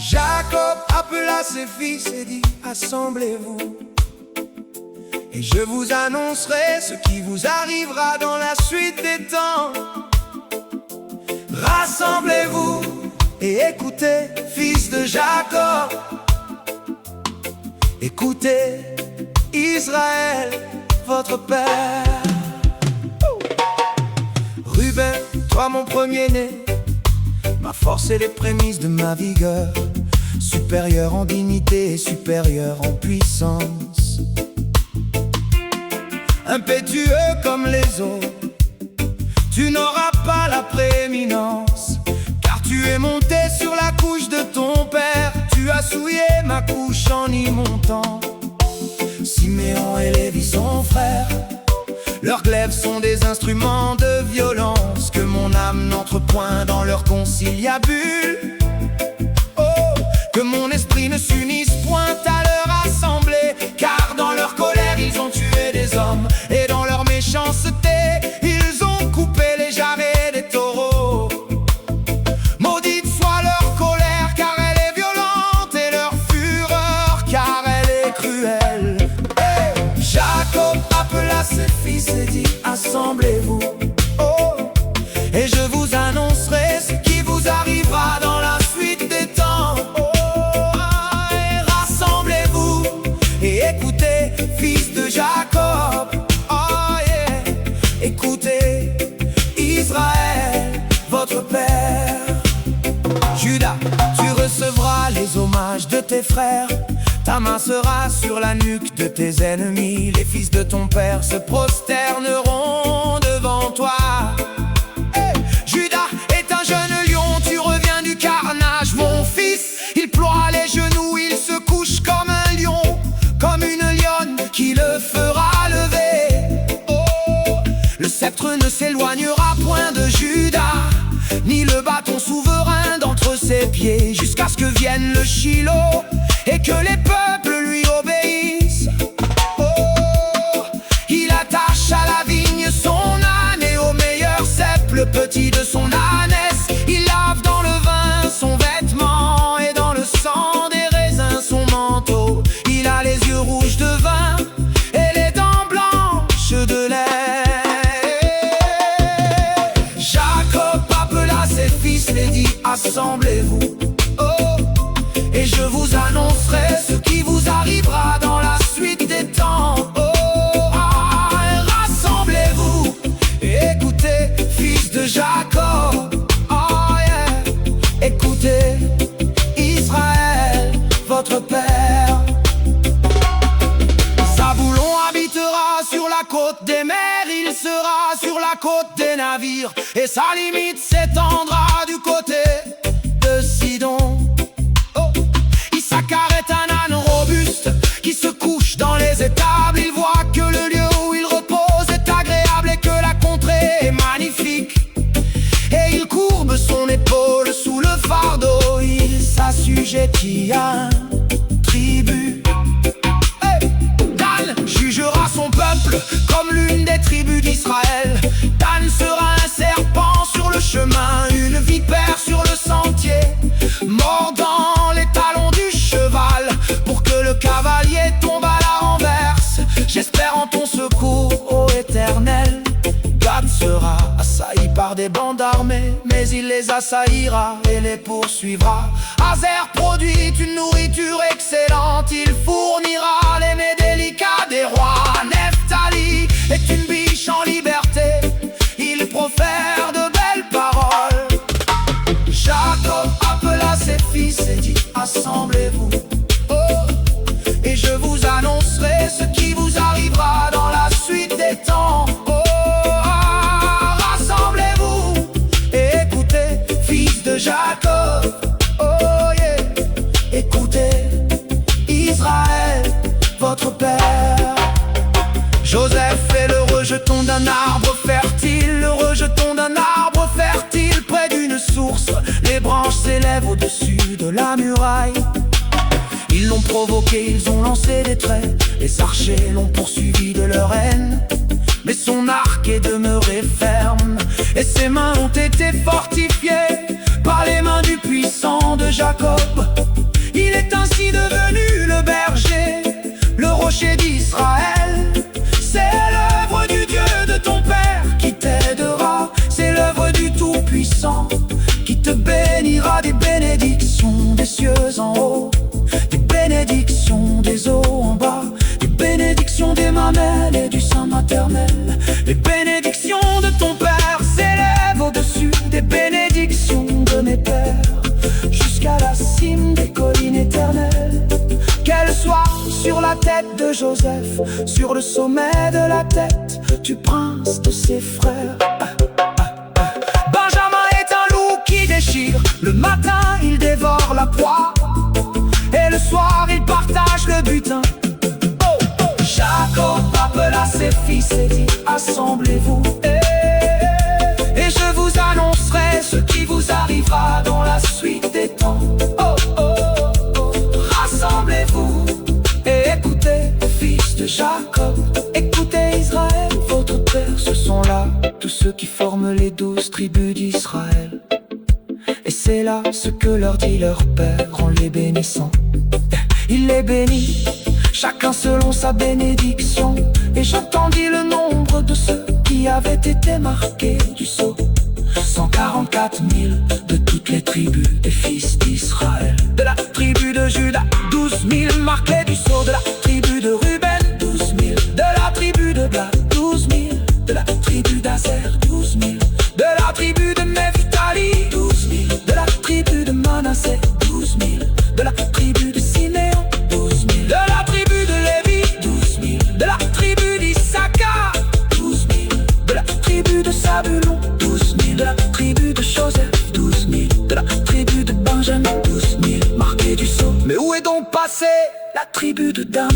Jacob appela ses fils et dit: assemblez-vous, et je vous annoncerai ce qui vous arrivera dans la suite des temps. Rassemblez-vous et écoutez, fils de Jacob. Écoutez, Israël, votre père. Ruben, toi mon premier-né, ma force et les prémices de ma vigueur, supérieur en dignité et supérieur en puissance. Impétueux comme les eaux, tu n'auras pas la prééminence, car tu es monté sur la couche de ton père. Tu as souillé ma couche en y montant. Siméon et Lévi sont frères, leurs glaives sont des instruments de violence, que mon âme n'entre point dans leur conciliabule. Oh, que mon esprit ne s'unisse point à leur assemblée, car dans leur colère ils ont tué des hommes, et dans leur méchanceté ils ont coupé les jarrets des taureaux. Maudite soit leur colère, car elle est violente, et leur fureur, car elle est cruelle. Hey! Jacob appela ses fils et dit: assemblez-vous, oh, et je vous annoncerai ce qui vous arrivera dans la suite des temps. Oh, et rassemblez-vous et écoutez, fils de Jacob. Oh, yeah. Écoutez, Israël, votre père. Judas, tu recevras les hommages de tes frères. Ta main sera sur la nuque de tes ennemis. Les fils de ton père se prosterneront devant toi. Hey! Judas est un jeune lion, tu reviens du carnage. Mon fils, il ploie les genoux, il se couche comme un lion, comme une lionne qui le fera lever. Oh, le sceptre ne s'éloignera point de Judas, ni le bâton souverain d'entre ses pieds, jusqu'à ce que vienne le Shiloh et que les peuples lui obéissent. Oh, il attache à la vigne son âne, et au meilleur cep le petit de son ânesse. Il lave dans le vin son vêtement, et dans le sang des raisins son manteau. Il a les yeux rouges de vin et les dents blanches de lait. Jacob appela ses fils et dit: assemblez-vous, et je vous annoncerai ce qui vous arrivera dans la suite des temps. Oh, rassemblez-vous et écoutez, fils de Jacob. Oh, yeah. Écoutez, Israël, votre père. Zaboulon habitera sur la côte des mers, il sera sur la côte des navires, et sa limite s'étendra du côté de Sidon. Issachar est un âne robuste qui se couche dans les étables. Il voit que le lieu où il repose est agréable et que la contrée est magnifique. Et il courbe son épaule sous le fardeau. Il s'assujettit à un tribut. Hey! Dan jugera son peuple comme l'une des tribus d'Israël. Dan sera un serpent sur le chemin, une vipère sur le sentier, mordant les talons du cheval pour que le cavalier tombe à la renverse. J'espère en ton secours, ô Éternel. Gad sera assailli par des bandes armées, mais il les assaillira et les poursuivra. Azer produit une nourriture excellente, il fournira les mets délicats des rois. Nephtali est une biche en liberté, il profère de belles paroles. Jacob appela ses fils et dit: assemblez-vous, oh, et je vous annoncerai ce qui vous arrivera dans la suite des temps. Oh, rassemblez-vous et écoutez, fils de Jacob. Oh, yeah. Écoutez, Israël, votre père. Joseph est le rejeton d'un arbre fertile, le rejeton d'un arbre fertile près d'une source. Les branches s'élèvent au-dessus de la muraille. Ils l'ont provoqué, ils ont lancé des traits. Les archers l'ont poursuivi de leur haine, mais son arc est demeuré ferme, et ses mains ont été fortifiées par les mains du puissant de Jacob. est ainsi devenu le berger, le rocher d'Israël. C'est l'œuvre du Dieu de ton Père qui t'aidera. C'est l'œuvre du Tout-Puissant qui te bénira. Des bénédictions des cieux en haut, des bénédictions des eaux en bas, des bénédictions des mamelles et du sein maternel. Les bénédictions de ton Père s'élèvent au-dessus des bénédictions de mes pères, jusqu'à la cime des collines éternelles. Qu'elles soient sur la tête de Joseph, sur le sommet de la tête du prince de ses frères. Benjamin est un loup qui déchire. Le matin il dévore la proie, et le soir il partage le butin. Jacob appela ses fils et dit: assemblez-vous, et je vous annoncerai ce qui vous arrivera dans la suite des temps. Rassemblez-vous et écoutez, fils de Jacob, écoutez Israël, votre père. Ce sont là tous ceux qui forment les 12 tribus d'Israël. Et c'est là ce que leur dit leur père en les bénissant. Il les bénit, chacun selon sa bénédiction. Et j'entendis le nombre de ceux qui avaient été marqués du sceau: 144 000 de toutes les tribus des fils d'Israël. De la tribu de Juda, 12 000 marqués du sceau. De la tribu de Ruben, 12 000. De la tribu de Gad, 12 000. De la tribu d'Aser, 12 000. De la tribu de Nephtali, 12 000. De la tribu de Manassé, 12 000. De la tribu de Siméon, 12 000. De la tribu de Lévi, 12 000. De la tribu d'Issachar, 12 000. De la tribu de Zabulon, 12 000. De la tribu de Joseph, 12 000. De la tribu de Benjamin, 12 000 marqués du sceau. Mais où est donc passée la tribu de Dan?